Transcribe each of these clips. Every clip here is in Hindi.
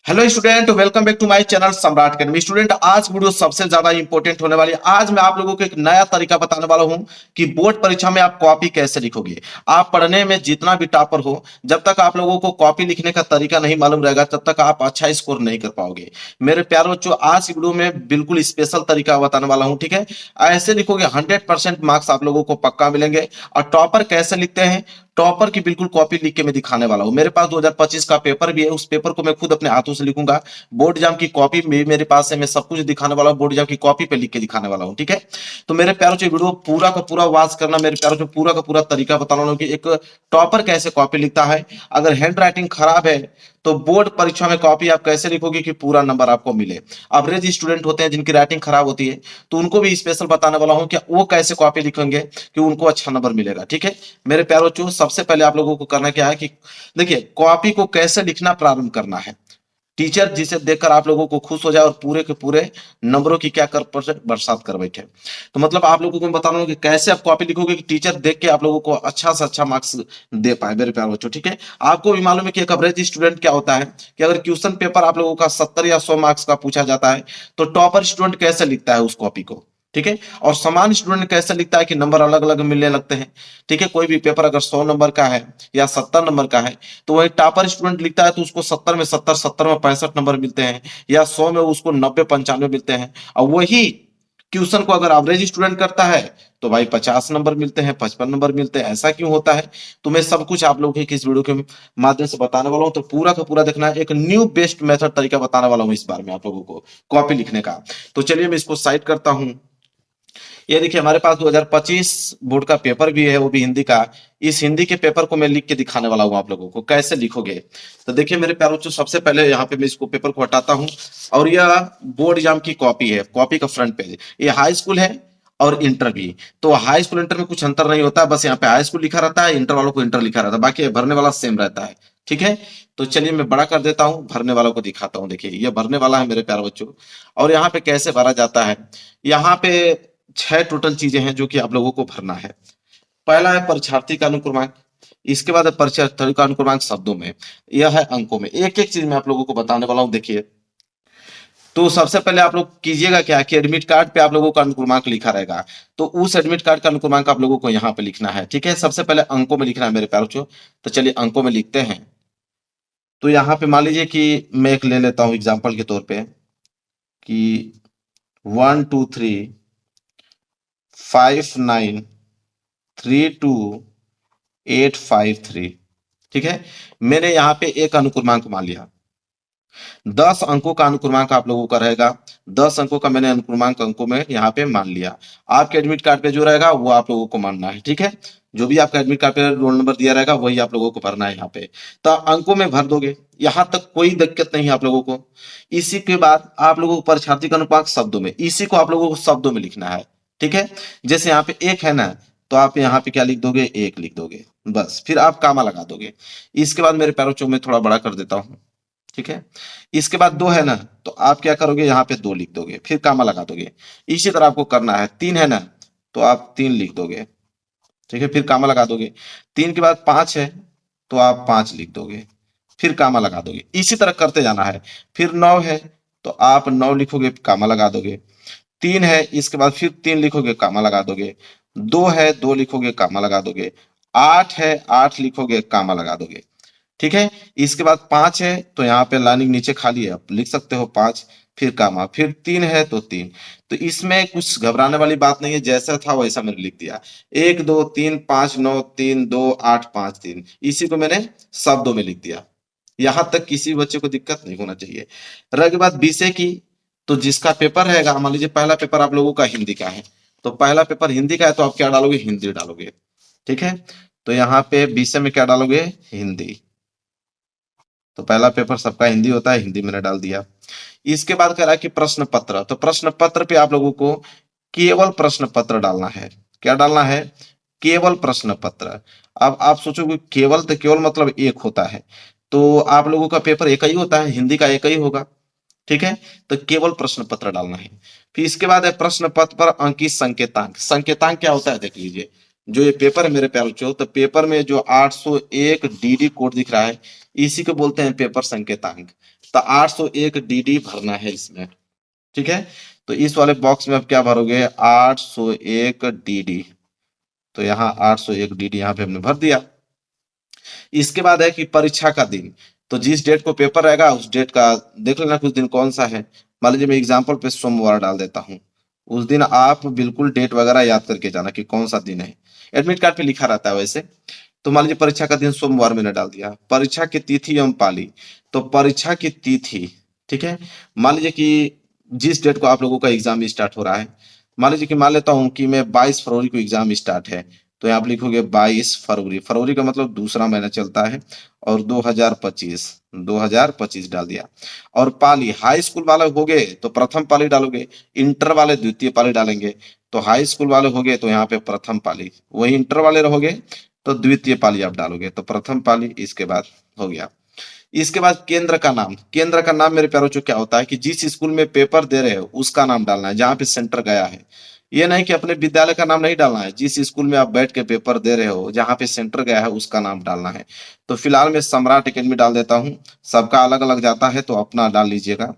Hello student, welcome back to my channel Samrat academy. Student, आज वीडियो सबसे ज्यादा इंपॉर्टेंट होने वाली है। आज मैं आप लोगों को एक नया तरीका बताने वाला हूं कि बोर्ड परीक्षा में आप कॉपी कैसे लिखोगे। आप पढ़ने में जितना भी टॉपर हो, जब तक आप लोगों को कॉपी लिखने का तरीका नहीं मालूम रहेगा तब तक आप अच्छा स्कोर नहीं कर पाओगे। मेरे प्यारे बच्चों, आज की वीडियो में बिल्कुल स्पेशल तरीका बताने वाला हूं, ठीक है। ऐसे लिखोगे 100% मार्क्स आप लोगों को पक्का मिलेंगे। और टॉपर कैसे लिखते हैं, टॉपर की बिल्कुल कॉपी लिख के मैं दिखाने वाला हूं। मेरे पास 2025 का पेपर भी है, उस पेपर को मैं खुद अपने हाथों से लिखूंगा। बोर्ड एग्जाम की कॉपी भी मेरे पास है, मैं सब कुछ दिखाने वाला हूं, बोर्ड एग्जाम की कॉपी पे लिख के दिखाने वाला हूं, ठीक है। तो मेरे प्यारों से वीडियो पूरा का पूरा वॉच करना। मेरे प्यारों से पूरा का पूरा तरीका बताना वाला हूं कि एक टॉपर कैसे कॉपी लिखता है। अगर हैंड राइटिंग खराब है तो बोर्ड परीक्षा में कॉपी आप कैसे लिखोगे कि पूरा नंबर आपको मिले। एवरेज स्टूडेंट होते हैं जिनकी राइटिंग खराब होती है, तो उनको भी स्पेशल बताने वाला हूं कि वो कैसे कॉपी लिखेंगे कि उनको अच्छा नंबर मिलेगा, ठीक है। मेरे प्यारे बच्चों, सबसे पहले आप लोगों को करना क्या है कि देखिए, कॉपी को कैसे लिखना प्रारंभ करना है। टीचर जिसे देखकर आप लोगों को खुश हो जाए और पूरे के पूरे नंबरों की क्या कर बरसात कर बैठे। तो मतलब आप लोगों को मैं बता रहा हूँ कि कैसे आप कॉपी लिखोगे कि टीचर देख के आप लोगों को अच्छा से अच्छा मार्क्स दे पाए। मेरे प्यारे बच्चों, ठीक है। आपको भी मालूम है कि एक एवरेज स्टूडेंट क्या होता है कि अगर क्वेश्चन पेपर आप लोगों का 70 या 100 मार्क्स का पूछा जाता है तो टॉपर स्टूडेंट कैसे लिखता है उस कॉपी को, ठीक है। और सामान्य स्टूडेंट कैसे लिखता है कि नंबर अलग अलग मिलने लगते हैं, ठीक है। कोई भी पेपर अगर 100 नंबर का है या 70 नंबर का है तो वही टॉपर स्टूडेंट लिखता है तो उसको 70 में 70, 70 में 65 नंबर मिलते हैं, या 100 में उसको 90, 95 मिलते हैं। और वही क्वेश्चन को अगर एवरेज स्टूडेंट करता है तो भाई 50 नंबर मिलते हैं, 55 नंबर मिलते हैं। ऐसा क्यों होता है, तो मैं सब कुछ आप लोगों को इस वीडियो के माध्यम से बताने वाला हूं। तो पूरा का पूरा देखना है। एक न्यू बेस्ट मेथड तरीका बताने वाला हूं इस बार में आप लोगों को कॉपी लिखने का। तो चलिए मैं इसको साइड करता हूं। ये देखिए, हमारे पास 2025 बोर्ड का पेपर भी है, वो भी हिंदी का। इस हिंदी के पेपर को मैं लिख के दिखाने वाला हूँ आप लोगों को कैसे लिखोगे। तो देखिए मेरे प्यारे बच्चों, सबसे पहले यहाँ पे मैं इसको पेपर को हटाता हूँ। और यह बोर्ड एग्जाम की कॉपी है, कॉपी का फ्रंट पेज। ये हाई स्कूल है और इंटर भी। तो हाई स्कूल इंटर में कुछ अंतर नहीं होता, बस यहाँ पे हाई स्कूल लिखा रहता है, इंटर वालों को इंटर लिखा रहता है, बाकी भरने वाला सेम रहता है, ठीक है। तो चलिए मैं बड़ा कर देता हूँ, भरने वालों को दिखाता हूँ। देखिए ये भरने वाला है मेरे प्यारे बच्चों। और यहाँ पे कैसे भरा जाता है, यहाँ पे 6 टोटल चीजें हैं जो कि आप लोगों को भरना है। पहला है परीक्षार्थी का अनुक्रमांक। इसके बाद है परीक्षार्थी का अनुक्रमांक शब्दों में। यह है अंकों में। एक एक चीज मैं आप लोगों को बताने वाला हूँ, देखिए। तो सबसे पहले आप लोग कीजिएगा क्या कि एडमिट कार्ड पे आप लोगों का अनुक्रमांक लिखा रहेगा, तो उस एडमिट कार्ड का अनुक्रमांक आप लोगों को यहाँ पे लिखना है, ठीक है। सबसे पहले अंकों में लिखना है मेरे प्यारे बच्चों। तो चलिए अंकों में लिखते हैं। तो यहाँ पे मान लीजिए कि मैं एक ले लेता हूँ एग्जाम्पल के तौर पे कि 1235932 853, ठीक है। मैंने यहाँ पे एक अनुक्रमांक मान लिया। 10 अंकों का अनुक्रमांक आप लोगों का रहेगा। 10 अंकों का मैंने अनुक्रमांक अंकों में यहाँ पे मान लिया। आपके एडमिट कार्ड पे जो रहेगा वो आप लोगों को मानना है, ठीक है। जो भी आपका एडमिट कार्ड पे रोल नंबर दिया रहेगा वही आप लोगों को भरना है यहाँ पे। तो अंकों में भर दोगे, यहाँ तक कोई दिक्कत नहीं है आप लोगों को। इसी के बाद आप लोगों को परीक्षार्थी का अनुपात शब्दों में, इसी को आप लोगों को शब्दों में लिखना है, ठीक है। जैसे यहाँ पे एक है ना, तो आप यहाँ पे क्या लिख दोगे, एक लिख दोगे, बस। फिर आप कामा लगा दोगे। इसके बाद मेरे पैरों चो में थोड़ा बड़ा कर देता हूँ, ठीक है। इसके बाद 2 है ना, तो आप क्या करोगे, यहाँ पे 2 लिख दोगे, फिर कामा लगा दोगे। इसी तरह आपको करना है। 3 है ना, तो आप 3 लिख दोगे, ठीक है, फिर कामा लगा दोगे। 3 के बाद 5 है, तो आप 5 लिख दोगे, फिर कामा लगा दोगे। इसी तरह करते जाना है। फिर 9 है, तो आप 9 लिखोगे, कामा लगा दोगे। 3 है, इसके बाद फिर 3 लिखोगे, कामा लगा दोगे। 2 है, 2 लिखोगे, कामा लगा दोगे। 8 है, 8 लिखोगे, कामा लगा दोगे, ठीक है। इसके बाद 5 है, तो यहाँ पे लाइनिंग नीचे खाली है, आप लिख सकते हो 5, फिर कामा। फिर 3 है तो 3। तो इसमें कुछ घबराने वाली बात नहीं है, जैसा था वैसा मैंने लिख दिया। 1 2 3 5 9 3 2 8 5 3, इसी को मैंने शब्दों में लिख दिया। यहां तक किसी बच्चे को दिक्कत नहीं होना चाहिए। रही बात विषय की, तो जिसका पेपर रहेगा, मान लीजिए पहला पेपर आप लोगों का हिंदी का है, तो पहला पेपर हिंदी का है तो आप क्या डालोगे, हिंदी डालोगे, ठीक है। तो यहाँ पे विषय में क्या डालोगे, हिंदी। तो पहला पेपर सबका हिंदी होता है, हिंदी मैंने डाल दिया। इसके बाद कह रहा है कि प्रश्न पत्र, तो प्रश्न पत्र पे आप लोगों को केवल प्रश्न पत्र डालना है। क्या डालना है, केवल प्रश्न पत्र। अब आप सोचोगे केवल, तो केवल मतलब एक होता है, तो आप लोगों का पेपर एक ही होता है, हिंदी का एक ही होगा, ठीक है। तो केवल प्रश्न पत्र डालना है। फिर इसके बाद है प्रश्न पत्र पर अंकित संकेतांक। संकेतांक क्या होता है देख लीजिए। जो ये पेपर है मेरे प्यारे बच्चों, तो पेपर में जो 801 डीडी कोड दिख रहा है, इसी को बोलते हैं पेपर संकेतांक। तो 801 डी भरना है इसमें, ठीक है। तो इस वाले बॉक्स में आप क्या भरोगे, 801 डी। तो यहाँ 801 डी यहाँ पे हमने भर दिया। इसके बाद है कि परीक्षा का दिन, तो जिस डेट को पेपर रहेगा उस डेट का देख लेना कुछ दिन कौन सा है। मान लीजिए मैं एग्जाम्पल पे सोमवार डाल देता हूँ, उस दिन आप बिल्कुल डेट वगैरह याद करके जाना कि कौन सा दिन है। एडमिट कार्ड पे लिखा रहता है वैसे। तो मान लीजिए परीक्षा का दिन सोमवार मैंने डाल दिया। परीक्षा की तिथि एवं पाली, तो परीक्षा की तिथि, ठीक है। मान लीजिए कि जिस डेट को आप लोगों का एग्जाम स्टार्ट हो रहा है, मान लीजिए कि मान लेता हूँ कि मैं 22 फरवरी को एग्जाम स्टार्ट है, तो यहाँ आप लिखोगे 22 फरवरी, फरवरी का मतलब दूसरा महीना चलता है, और 2025 डाल दिया। और पाली, हाई स्कूल वाले हो गए तो प्रथम पाली डालोगे, इंटर वाले द्वितीय पाली डालेंगे। तो हाई स्कूल वाले हो गए तो यहाँ पे प्रथम पाली, वही इंटर वाले रहोगे तो द्वितीय पाली आप डालोगे, तो प्रथम पाली इसके बाद हो गया। इसके बाद केंद्र का नाम, केंद्र का नाम मेरे प्यारों क्या होता है कि जिस स्कूल में पेपर दे रहे हो उसका नाम डालना है, जहां पे सेंटर गया है। ये नहीं कि अपने विद्यालय का नाम नहीं डालना है, जिस स्कूल में आप बैठ के पेपर दे रहे हो जहां पे सेंटर गया है उसका नाम डालना है। तो फिलहाल मैं सम्राट एकेडमी डाल देता हूँ, सबका अलग अलग जाता है तो अपना डाल लीजिएगा,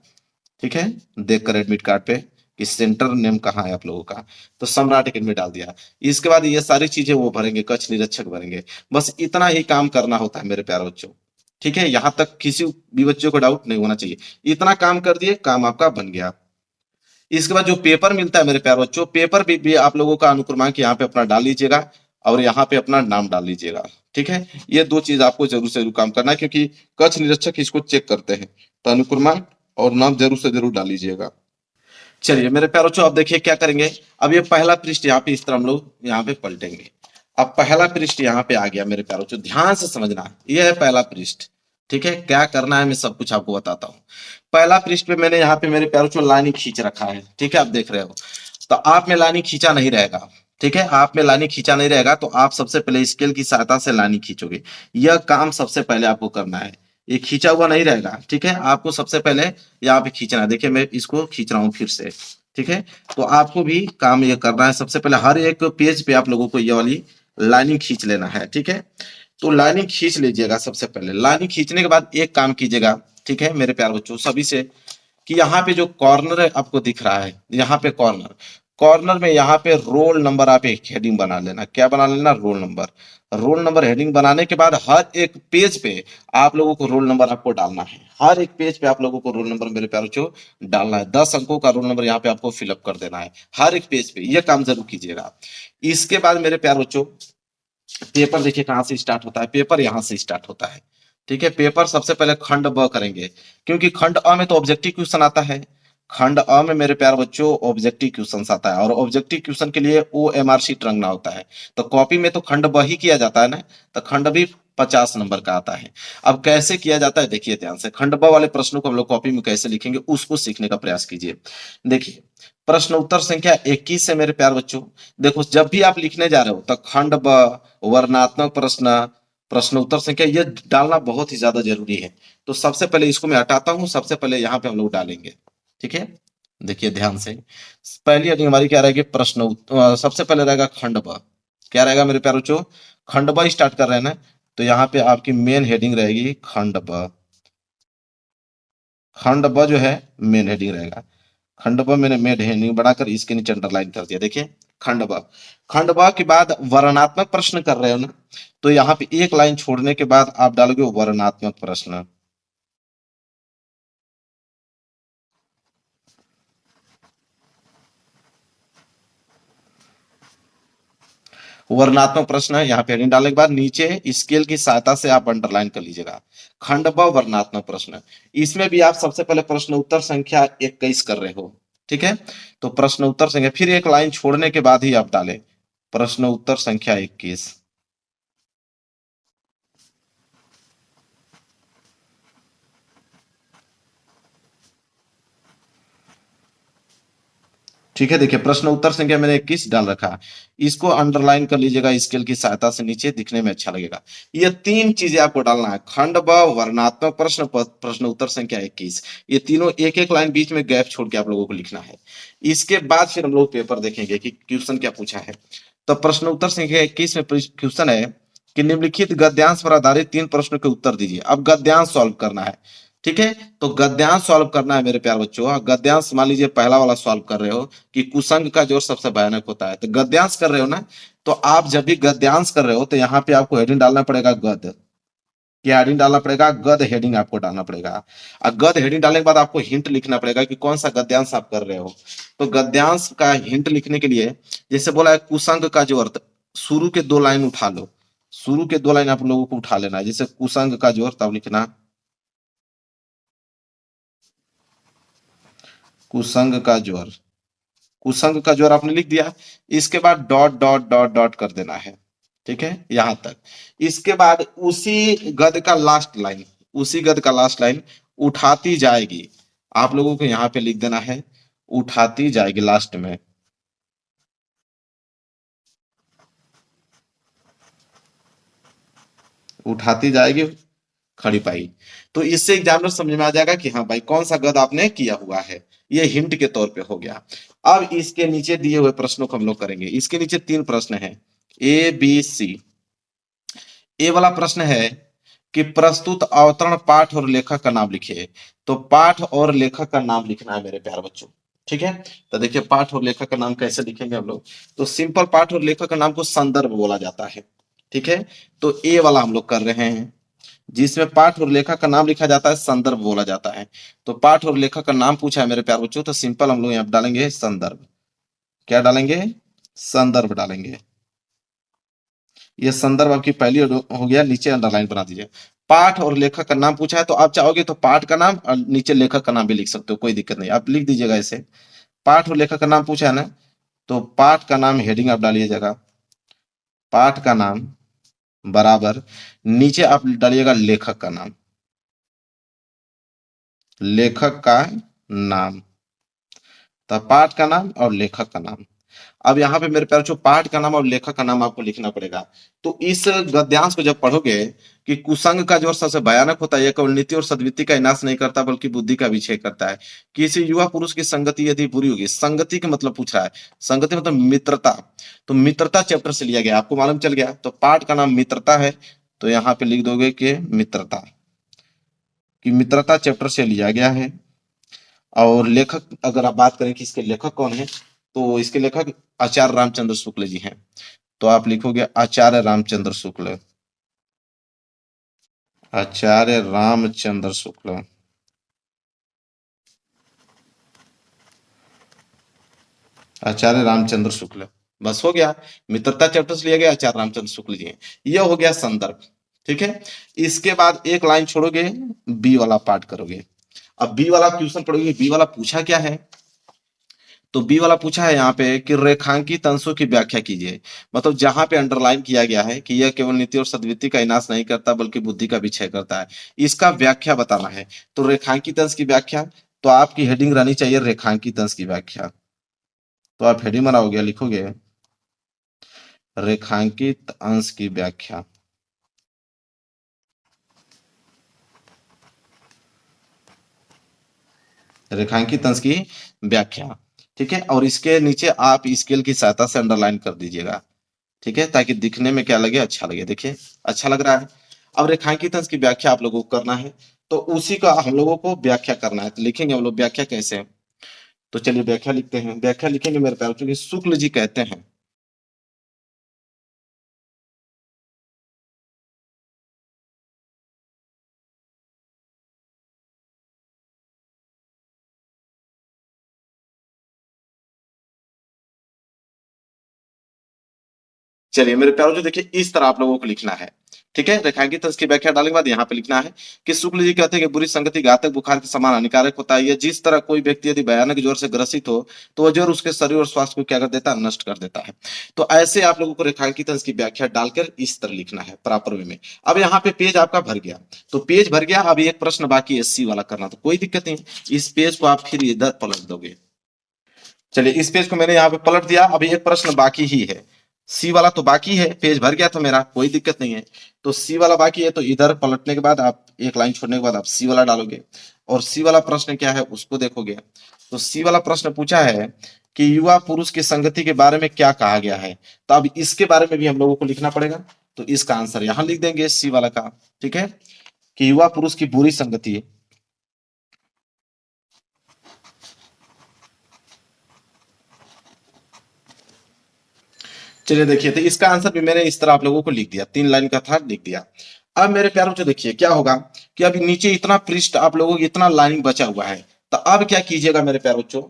ठीक है। देख कर एडमिट कार्ड पे कि सेंटर नेम कहाँ है आप लोगों का, तो सम्राट एकेडमी डाल दिया। इसके बाद ये सारी चीजें वो भरेंगे, कक्ष निरीक्षक भरेंगे। बस इतना ही काम करना होता है मेरे प्यारे बच्चों, ठीक है। यहाँ तक किसी भी बच्चों को डाउट नहीं होना चाहिए। इतना काम कर दिए, काम आपका बन गया। इसके बाद जो पेपर मिलता है मेरे प्यारे बच्चों, पेपर भी आप लोगों का अनुक्रमांक यहाँ पे अपना डाल लीजिएगा और यहाँ पे अपना नाम डाल लीजिएगा, ठीक है। ये दो चीज आपको जरूर से जरूर काम करना है, क्योंकि कक्ष निरीक्षक इसको चेक करते हैं। तो अनुक्रमांक और नाम जरूर से जरूर डाल लीजिएगा। चलिए मेरे प्यारे बच्चों, अब देखिए क्या करेंगे। अब ये पहला पृष्ठ यहाँ पे इस तरह हम लोग यहाँ पे पलटेंगे। अब पहला पृष्ठ यहाँ पे आ गया मेरे प्यारे बच्चों, ध्यान से समझना, ये है पहला पृष्ठ, ठीक है। क्या करना है मैं सब कुछ आपको बताता हूँ। पहला पृष्ठ पे मैंने यहाँ पे मेरे प्यारे बच्चों लाइनिंग खींच रखा है, ठीक है, आप देख रहे हो। तो आप में लाइनिंग खींचा नहीं रहेगा, ठीक है। आप में लाइनिंग खींचा नहीं रहेगा तो आप सबसे पहले स्केल की सहायता से लाइनिंग खींचोगे। यह काम सबसे पहले आपको करना है। ये खींचा हुआ नहीं रहेगा, ठीक है। आपको सबसे पहले यहाँ पे खींचना है। देखिए मैं इसको खींच रहा हूँ फिर से, ठीक है। तो आपको भी काम ये करना है, सबसे पहले हर एक पेज पे आप लोगों को ये वाली लाइनिंग खींच लेना है, ठीक है। तो लाइनिंग खींच लीजिएगा। सबसे पहले लाइनिंग खींचने के बाद एक काम कीजिएगा, ठीक है मेरे प्यारे बच्चों सभी से, कि यहाँ पे जो कॉर्नर आपको दिख रहा है, यहाँ पे कॉर्नर, कॉर्नर में यहाँ पे रोल नंबर आप एक हेडिंग बना लेना। क्या बना लेना, roll number. Roll number heading बनाने के बाद हर एक पेज पे आप लोगों को रोल नंबर आपको डालना है। हर एक पेज पे आप लोगों को रोल नंबर मेरे प्यारे बच्चों डालना है। 10 अंकों का रोल नंबर यहाँ पे आपको फिलअप कर देना है हर एक पेज पे। ये काम जरूर कीजिएगा। इसके बाद मेरे प्यारे बच्चों, पेपर देखिए कहाँ से स्टार्ट होता है, पेपर यहाँ से स्टार्ट होता है, ठीक है। पेपर सबसे पहले खंड ब करेंगे, क्योंकि खंड अ में तो ऑब्जेक्टिव क्वेश्चन आता है। खंड अ में मेरे प्यारे बच्चों ऑब्जेक्टिव क्वेश्चन आता है, और ऑब्जेक्टिव क्वेश्चन के लिए OMR शीट रंगना होता है। तो कॉपी में तो खंड ब ही किया जाता है ना, तो खंड भी 50 नंबर का आता है। अब कैसे किया जाता है देखिए ध्यान से। खंड ब वाले प्रश्नों को हम लोग कॉपी में कैसे लिखेंगे उसको सीखने का प्रयास कीजिए। देखिए प्रश्न उत्तर संख्या 21 है मेरे प्यार बच्चों। देखो जब भी आप लिखने जा रहे हो तो खंड ब, वर्णात्मक प्रश्न, प्रश्न उत्तर संख्या, ये डालना बहुत ही ज्यादा जरूरी है। तो सबसे पहले इसको मैं हटाता हूं, सबसे पहले यहाँ पे हम लोग डालेंगे, ठीक है। देखिए ध्यान से, पहली हेडिंग हमारी क्या रहेगी, सबसे पहले रहेगा खंड ब। क्या रहेगा मेरे प्यारे बच्चों, खंड ब स्टार्ट कर रहे हैं ना, तो यहाँ पे आपकी मेन हेडिंग रहेगी खंड ब। खंड ब जो है मेन हेडिंग रहेगा। खंड ब मैंने मेन हेडिंग बनाकर इसके नीचे अंडरलाइन कर दिया। देखिए खंड ब, खंड ब के बाद वर्णनात्मक प्रश्न कर रहे हो ना, तो यहाँ पे एक लाइन छोड़ने के बाद आप डालोगे वर्णनात्मक प्रश्न। वर्णात्मक प्रश्न है, यहाँ पे हेडिंग डालने के बाद नीचे स्केल की सहायता से आप अंडरलाइन कर लीजिएगा खंड ब वर्णात्मक प्रश्न। इसमें भी आप सबसे पहले प्रश्न उत्तर संख्या 21 कर रहे हो, ठीक है। तो प्रश्न उत्तर संख्या फिर एक लाइन छोड़ने के बाद ही आप डालें प्रश्न उत्तर संख्या 21। ठीक है, देखिए प्रश्न उत्तर संख्या मैंने 21 डाल रखा है, इसको अंडरलाइन कर लीजिएगा स्केल की सहायता से, नीचे दिखने में अच्छा लगेगा। ये तीन चीजें आपको डालना है, खंड ब, वर्णात्मक प्रश्न, प्रश्न उत्तर संख्या 21। ये तीनों एक एक लाइन बीच में गैप छोड़ के आप लोगों को लिखना है। इसके बाद फिर हम लोग पेपर देखेंगे कि क्वेश्चन क्या पूछा है। तो प्रश्न उत्तर संख्या 21 में क्वेश्चन है कि निम्नलिखित गद्यांश पर आधारित 3 प्रश्नों के उत्तर दीजिए। अब गद्यांश सॉल्व करना है, ठीक है। तो गद्यांश सॉल्व करना है मेरे प्यार बच्चों। गद्यांश मान लीजिए पहला वाला सॉल्व कर रहे हो कि कुसंग का जोर सबसे भयानक होता है, तो गद्यांश कर रहे हो ना, तो आप जब भी गद्यांश कर रहे हो तो यहाँ पे आपको हेडिंग डालना पड़ेगा गद। क्या हेडिंग डालना पड़ेगा? गद हेडिंग आपको डालना पड़ेगा। और गद हेडिंग डालने के बाद आपको हिंट लिखना पड़ेगा कि कौन सा गद्यांश आप कर रहे हो। तो गद्यांश का हिंट लिखने के लिए जैसे बोला है कुसंग का जो अर्थ, शुरू के दो लाइन उठा लो, शुरू के दो लाइन आप लोगों को उठा लेना है। जैसे कुसंग का जो अर्थ अब लिखना, कुसंग का ज्वर, कुसंग का ज्वर आपने लिख दिया। इसके बाद डॉट डॉट डॉट डॉट कर देना है, ठीक है, यहां तक। इसके बाद उसी गद का लास्ट लाइन, उसी गद का लास्ट लाइन उठाती जाएगी, आप लोगों को यहां पे लिख देना है उठाती जाएगी लास्ट में। उठाती जाएगी खड़ी पाई। तो इससे एग्जामिनर समझ में आ जाएगा कि हाँ भाई कौन सा गद आपने किया हुआ है। ये हिंट के तौर पे हो गया। अब इसके नीचे दिए हुए प्रश्नों को हम लोग करेंगे। इसके नीचे 3 प्रश्न हैं, ए बी सी। ए वाला प्रश्न है कि प्रस्तुत अवतरण पाठ और लेखक का नाम लिखिए। तो पाठ और लेखक का नाम लिखना है मेरे प्यारे बच्चों, ठीक है। तो देखिए पाठ और लेखक का नाम कैसे लिखेंगे हम लोग। तो सिंपल पाठ और लेखक का नाम को संदर्भ बोला जाता है, ठीक है। तो ए वाला हम लोग कर रहे हैं, जिसमें पाठ और लेखक का नाम लिखा जाता है, संदर्भ बोला जाता है। तो पाठ और लेखक का नाम पूछा है मेरे प्यारे बच्चों, तो सिंपल हम लोग यहाँ डालेंगे संदर्भ। क्या डालेंगे? संदर्भ डालेंगे। ये संदर्भ आपकी पहली हो गया, नीचे अंडरलाइन बना दीजिए। पाठ और लेखक का नाम पूछा है, तो आप चाहोगे तो पाठ का नाम और नीचे लेखक का नाम भी लिख सकते हो, कोई दिक्कत नहीं, आप लिख दीजिएगा ऐसे। पाठ और लेखक का नाम पूछा है ना, तो पाठ का नाम हेडिंग आप डालिएगा, पाठ का नाम बराबर नीचे आप डालिएगा लेखक का नाम, लेखक का नाम। तो पाठ का नाम और लेखक का नाम। अब यहाँ पे मेरे प्यारे बच्चों पाठ का नाम और लेखक का नाम आपको लिखना पड़ेगा। तो इस गद्यांश को जब पढ़ोगे कि कुसंग का जोर सबसे भयानक होता है, यह केवल नीति और सद्वृत्ति का विनाश नहीं करता बल्कि बुद्धि का विक्षेप करता है। किसी युवा पुरुष की संगति यदि बुरी होगी, संगति के मतलब पूछ रहा है, संगति मतलब मित्रता। तो मित्रता चैप्टर से लिया गया, आपको मालूम चल गया। तो पाठ का नाम मित्रता है, तो यहाँ पे लिख दोगे कि मित्रता, कि मित्रता चैप्टर से लिया गया है। और लेखक अगर आप बात करें कि इसके लेखक कौन है, तो इसके लेखक आचार्य रामचंद्र शुक्ल जी हैं। तो आप लिखोगे आचार्य रामचंद्र शुक्ल, आचार्य रामचंद्र शुक्ल। आचार्य रामचंद्र शुक्ल, बस हो गया। मित्रता चैप्टर से लिया गया, आचार्य रामचंद्र शुक्ल जी हैं। यह हो गया संदर्भ, ठीक है। इसके बाद एक लाइन छोड़ोगे, बी वाला पार्ट करोगे। अब बी वाला क्वेश्चन पढ़ोगे, बी वाला पूछा क्या है। तो बी वाला पूछा है यहाँ पे कि रेखांकित अंशों की व्याख्या कीजिए। मतलब जहां पे अंडरलाइन किया गया है कि यह केवल नीति और सद्वृत्ति का विनाश नहीं करता बल्कि बुद्धि का विक्षय करता है, इसका व्याख्या बताना है। तो रेखांकित अंश की व्याख्या, तो आपकी हेडिंग रहनी चाहिए रेखांकित अंश की व्याख्या। तो आप हेडिंग बनाओगे, लिखोगे रेखांकित अंश की व्याख्या। रेखांकित अंश की व्याख्या, ठीक है। और इसके नीचे आप स्केल की सहायता से अंडरलाइन कर दीजिएगा, ठीक है, ताकि दिखने में क्या लगे, अच्छा लगे। देखिए अच्छा लग रहा है। अब रेखांकित अंश की व्याख्या आप लोगों को करना है, तो उसी का हम लोगों को व्याख्या करना है। तो लिखेंगे हम लोग व्याख्या कैसे। तो चलिए व्याख्या लिखते हैं। व्याख्या लिखेंगे मेरे प्यारे बच्चों, शुक्ल जी कहते हैं, चलिए मेरे प्यारों जो देखिए इस तरह आप लोगों को लिखना है, ठीक है। रेखांकित अंश की व्याख्या डालने के बाद यहाँ पे लिखना है कि शुक्ल जी कहते हैं कि बुरी संगति घातक बुखार के समान हानिकारक होता है। यह जिस तरह कोई व्यक्ति यदि भयानक ज्वर से ग्रसित हो तो वह ज्वर उसके शरीर और स्वास्थ्य को क्या कर देता है, नष्ट कर देता है। तो ऐसे आप लोगों को रेखांकित अंश की व्याख्या डालकर इस तरह लिखना है प्रॉपर वे में। अब यहाँ पे पेज आपका भर गया, तो पेज भर गया। अब एक प्रश्न बाकी है सी वाला करना, तो कोई दिक्कत नहीं, इस पेज को आप फिर इधर पलट दोगे। चलिए इस पेज को मैंने यहाँ पे पलट दिया। अभी एक प्रश्न बाकी ही है, सी वाला तो बाकी है, पेज भर गया था मेरा, कोई दिक्कत नहीं है। तो सी वाला बाकी है, तो इधर पलटने के बाद आप एक लाइन छोड़ने के बाद आप सी वाला डालोगे, और सी वाला प्रश्न क्या है उसको देखोगे। तो सी वाला प्रश्न पूछा है कि युवा पुरुष की संगति के बारे में क्या कहा गया है। तो अब इसके बारे में भी हम लोगों को लिखना पड़ेगा। तो इसका आंसर यहां लिख देंगे सी वाला का, ठीक है, कि युवा पुरुष की बुरी संगति चलिए देखिए, तो इसका आंसर भी मैंने इस तरह आप लोगों को लिख दिया, 3 लाइन का था, लिख दिया। अब मेरे प्यारों बच्चों देखिए क्या होगा कि अभी नीचे इतना पृष्ठ आप लोगों को इतना लाइन बचा हुआ है, तो अब क्या कीजिएगा मेरे प्यारों बच्चों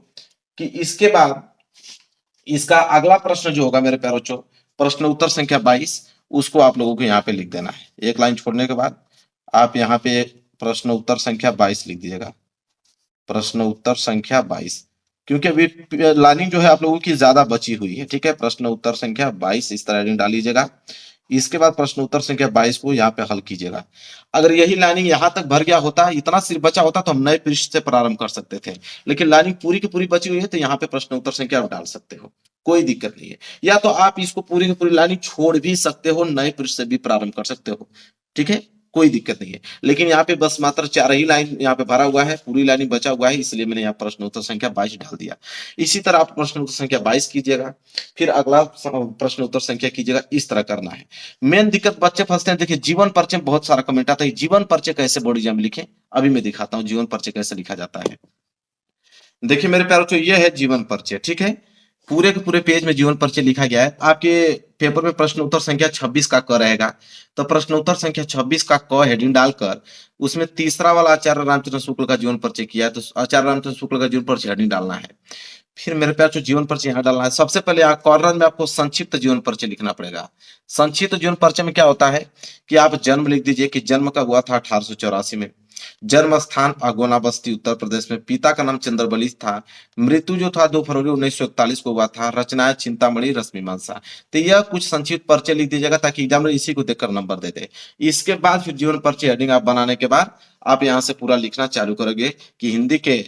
कि इसके बाद इसका अगला प्रश्न जो होगा मेरे प्यारों बच्चों, प्रश्न उत्तर संख्या 22, उसको आप लोगों को यहाँ पे लिख देना है। एक लाइन छोड़ने के बाद आप यहाँ पे प्रश्न उत्तर संख्या 22 लिख दीजिएगा, प्रश्न उत्तर संख्या 22, क्योंकि अभी लाइनिंग जो है आप लोगों की ज्यादा बची हुई है। ठीक है, प्रश्न उत्तर संख्या 22 इस तरह हेडिंग डाल लीजिएगा। इसके बाद प्रश्न उत्तर संख्या 22 को यहाँ पे हल कीजिएगा। अगर यही लाइनिंग यहाँ तक भर गया होता, इतना सिर्फ बचा होता, तो हम नए पृष्ठ से प्रारंभ कर सकते थे, लेकिन लाइनिंग पूरी की पूरी बची हुई है, तो यहाँ पे प्रश्न उत्तर संख्या आप डाल सकते हो, कोई दिक्कत नहीं है। या तो आप इसको पूरी की पूरी लाइनिंग छोड़ भी सकते हो, नए पृष्ठ से भी प्रारंभ कर सकते हो। ठीक है, कोई दिक्कत नहीं है, लेकिन यहाँ पे बस मात्र 4 ही लाइन यहाँ पे भरा हुआ है, पूरी लाइन बचा हुआ है, इसलिए मैंने यहाँ प्रश्न उत्तर संख्या 22 डाल दिया। इसी तरह आप प्रश्न उत्तर संख्या 22 कीजिएगा, फिर अगला प्रश्न उत्तर संख्या कीजिएगा, इस तरह करना है। मेन दिक्कत बच्चे फंसते हैं, देखिए जीवन परिचय में बहुत सारा कमेंट आता है, जीवन परिचय कैसे बोर्ड एग्जाम में लिखे, अभी मैं दिखाता हूँ जीवन परिचय कैसे लिखा जाता है। देखिए मेरे प्यारों बच्चों, ये है जीवन परिचय। ठीक है, पूरे के पूरे पेज में जीवन परिचय लिखा गया है। आपके पेपर में प्रश्न उत्तर संख्या 26 का क रहेगा, तो प्रश्न उत्तर संख्या 26 का क हेडिंग डालकर उसमें तीसरा वाला आचार्य रामचंद्र शुक्ल का जीवन परिचय किया है, तो आचार्य रामचंद्र शुक्ल का जीवन परिचय हेडिंग डालना है। फिर मेरे प्यार जो जीवन परिचय यहाँ डालना है, सबसे पहले यहाँ कॉर्नर में आपको संक्षिप्त जीवन परिचय लिखना पड़ेगा। संक्षिप्त जीवन परिचय में क्या होता है कि आप जन्म लिख दीजिए कि जन्म का हुआ था 1884 में, जन्म स्थान अगोना बस्ती उत्तर प्रदेश में, पिता का नाम चंद्रबली था, मृत्यु जो था 2 फरवरी 1941 को हुआ था, रचनाएं चिंतामणि रश्मिमांसा। तो यह कुछ संक्षिप्त परिचय लिख दीजिएगा ताकि एग्जामिनर इसी को देखकर नंबर दे दे। इसके बाद फिर जीवन परिचय हेडिंग आप बनाने के बाद आप यहाँ से पूरा लिखना चालू करोगे कि हिंदी के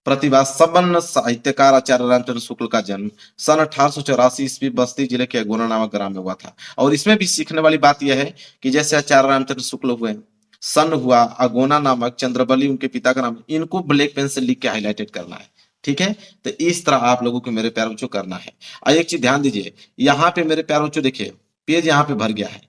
प्रतिभा संपन्न साहित्यकार आचार्य रामचंद्र शुक्ल का जन्म सन 1884 ईस्वी बस्ती जिले के अगोना नामक ग्राम में हुआ था। और इसमें भी सीखने वाली बात यह है कि जैसे आचार्य रामचंद्र शुक्ल हुए, सन हुआ, अगोना नामक, चंद्रबली उनके पिता का नाम, इनको ब्लैक पेन से लिख के हाईलाइटेड करना है। ठीक है, तो इस तरह आप लोगों को मेरे प्यारे बच्चों करना है। और एक चीज ध्यान दीजिए, यहाँ पे मेरे प्यारे बच्चों देखिए पेज यहाँ पे भर गया है,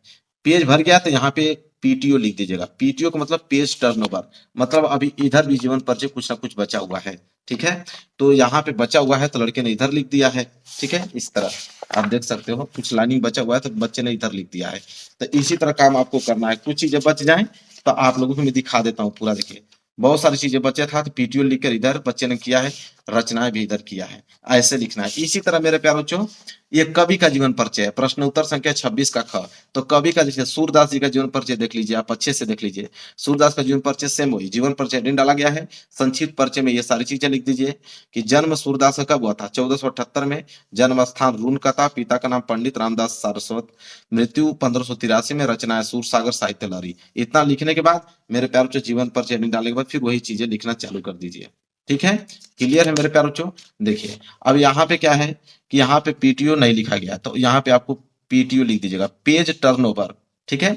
पेज भर गया तो यहाँ पे पीटीओ लिख दीजिएगा। पीटीओ का मतलब पेज टर्नओवर, मतलब अभी इधर भी जीवन परिचय कुछ ना कुछ बचा हुआ है। ठीक है, तो यहाँ पे बचा हुआ है तो लड़के ने इधर लिख दिया है। ठीक है, इस तरह आप देख सकते हो कुछ लाइनिंग बचा हुआ है तो बच्चे ने इधर लिख दिया है। तो इसी तरह काम आपको करना है, कुछ चीजें बच जाए तो आप लोगों को मैं दिखा देता हूँ पूरा। देखिए बहुत सारी चीजें बचे था, तो पीटीओ लिखकर इधर बच्चे ने किया है, रचनाएं भी इधर किया है, ऐसे लिखना है। इसी तरह मेरे प्यारे बच्चों ये कवि का जीवन परिचय है, प्रश्न उत्तर संख्या 26 का ख। तो कवि का देखिए सूरदास जी का जीवन परिचय देख लीजिए, आप अच्छे से देख लीजिए। सूरदास का जीवन परिचय सेम वही जीवन परिचय दिन डाला गया है। संक्षिप्त परिचय में ये सारी चीजें लिख दीजिए कि जन्म सूरदास का कब हुआ था, 1478 में, जन्म स्थान रूनकता, पिता का नाम पंडित रामदास सारस्वत, मृत्यु 1583 में, रचना सूर सागर साहित्य लहरी। इतना लिखने के बाद मेरे प्यारे बच्चों जीवन परिचय डालने के बाद फिर वही चीजें लिखना चालू कर दीजिए। ठीक है, क्लियर है मेरे प्यारे बच्चों। देखिए अब यहाँ पे क्या है कि यहाँ पे पीटीओ नहीं लिखा गया, तो यहाँ पे आपको पीटीओ लिख दीजिएगा, पेज टर्नओवर। ठीक है,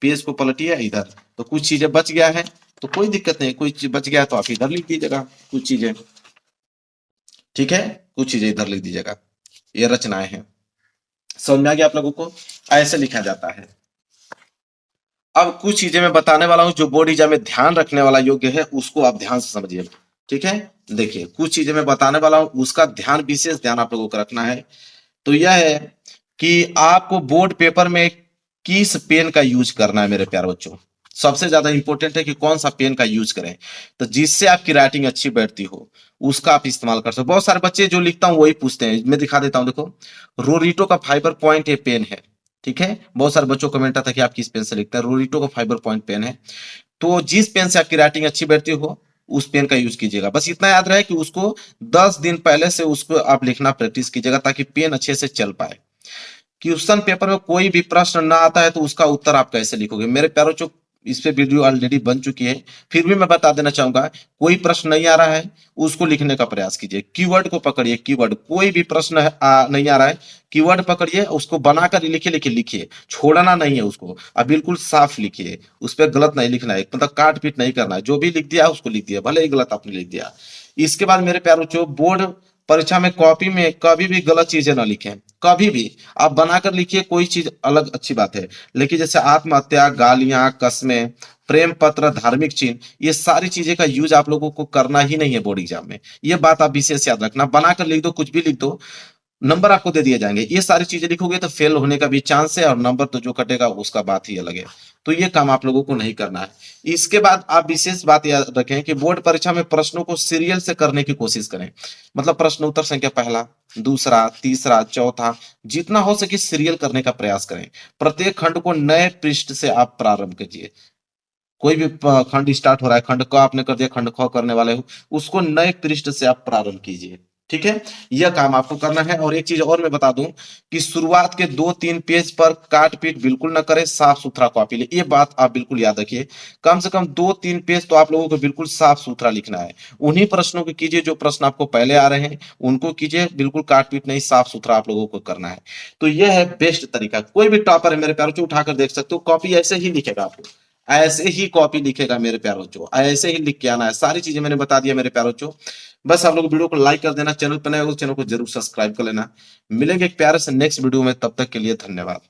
पेज को पलटिए इधर, तो कुछ चीजें बच गया है तो कोई दिक्कत नहीं, कोई चीज बच गया तो आप इधर लिख दीजिएगा कुछ चीजें। ठीक है, कुछ चीजें इधर लिख दीजिएगा, ये रचनाएं हैं। समझ में आ गया आप लोगों को, ऐसे लिखा जाता है। अब कुछ चीजें मैं बताने वाला हूं जो बोर्ड एग्जाम में ध्यान रखने वाला योग्य है, उसको आप ध्यान से समझिए। ठीक है, देखिए कुछ चीजें मैं बताने वाला हूं, उसका ध्यान, विशेष ध्यान आप लोगों को रखना है। तो यह है कि आपको बोर्ड पेपर में किस पेन का यूज करना है मेरे प्यारे बच्चों। सबसे ज्यादा इंपॉर्टेंट है कि कौन सा पेन का यूज करें, तो जिससे आपकी राइटिंग अच्छी बैठती हो उसका आप इस्तेमाल कर सकते हो। बहुत सारे बच्चे जो लिखता हूं वही पूछते हैं, मैं दिखा देता हूं। देखो रोरिटो का फाइबर पॉइंट ये पेन है। ठीक है, बहुत सारे बच्चों को कमेंट आता है कि आप किस पेन से लिखते हैं, रोरिटो का फाइबर पॉइंट पेन है। तो जिस पेन से आपकी राइटिंग अच्छी बैठती हो उस पेन का यूज कीजिएगा। बस इतना याद रहे कि उसको 10 दिन पहले से उसको आप लिखना प्रैक्टिस कीजिएगा ताकि पेन अच्छे से चल पाए। क्वेश्चन पेपर में कोई भी प्रश्न ना आता है तो उसका उत्तर आप कैसे लिखोगे मेरे प्यारों चो, इस पे वीडियो ऑलरेडी बन चुकी है, फिर भी मैं बता देना चाहूंगा, कोई प्रश्न नहीं आ रहा है उसको लिखने का प्रयास कीजिए। कीवर्ड को पकड़िए, कीवर्ड, कोई भी प्रश्न नहीं आ रहा है, कीवर्ड पकड़िए, उसको बनाकर लिखिए, लिखिए लिखिए, छोड़ना नहीं है उसको, अब बिल्कुल साफ लिखिए, उस पर गलत नहीं लिखना है, मतलब काट पीट नहीं करना है, जो भी लिख दिया उसको लिख दिया, भले ही गलत आपने लिख दिया। इसके बाद मेरे प्यारों चो बोर्ड परीक्षा में कॉपी में कभी भी गलत चीजें ना लिखें, कभी भी आप बनाकर लिखिए, कोई चीज अलग अच्छी बात है, लेकिन जैसे आत्महत्या, गालियां, कस्में, प्रेम पत्र, धार्मिक चिन्ह, ये सारी चीजें का यूज आप लोगों को करना ही नहीं है बोर्ड एग्जाम में। ये बात आप विशेष याद रखना, बनाकर लिख दो, कुछ भी लिख दो, नंबर आपको दे दिए जाएंगे। ये सारी चीजें लिखोगे तो फेल होने का भी चांस है, और नंबर तो जो कटेगा उसका बात ही अलग है। तो ये काम आप लोगों को नहीं करना है। इसके बाद आप विशेष बात याद रखें कि बोर्ड परीक्षा में प्रश्नों को सीरियल से करने की कोशिश करें। मतलब प्रश्न उत्तर संख्या पहला, दूसरा, तीसरा, चौथा, जितना हो सके सीरियल करने का प्रयास करें। प्रत्येक खंड को नए पृष्ठ से आप प्रारंभ कीजिए। कोई भी खंड स्टार्ट हो रहा है, खंड क आपने कर दिया, खंड ख करने वाले हो, उसको नए पृष्ठ से आप प्रारंभ कीजिए। ठीक है, यह काम आपको करना है। और एक चीज और मैं बता दूं कि शुरुआत के 2-3 पेज पर काट पीट बिल्कुल ना करें, साफ सुथरा कॉपी ले, ये बात आप बिल्कुल याद रखिए। कम से कम 2-3 पेज तो आप लोगों को बिल्कुल साफ सुथरा लिखना है। उन्हीं प्रश्नों को कीजिए जो प्रश्न आपको पहले आ रहे हैं, उनको कीजिए, बिल्कुल काट पीट नहीं, साफ सुथरा आप लोगों को करना है। तो यह है बेस्ट तरीका। कोई भी टॉपर है मेरे प्यारों को उठाकर देख सकते हो, कॉपी ऐसे ही लिखेगा, आपको ऐसे ही कॉपी लिखेगा मेरे प्यारों चो, ऐसे ही लिख के आना है। सारी चीजें मैंने बता दिया मेरे प्यारों चो। बस आप लोग वीडियो को लाइक कर देना, चैनल पर नए हो चैनल को जरूर सब्सक्राइब कर लेना। मिलेंगे एक प्यारे से नेक्स्ट वीडियो में, तब तक के लिए धन्यवाद।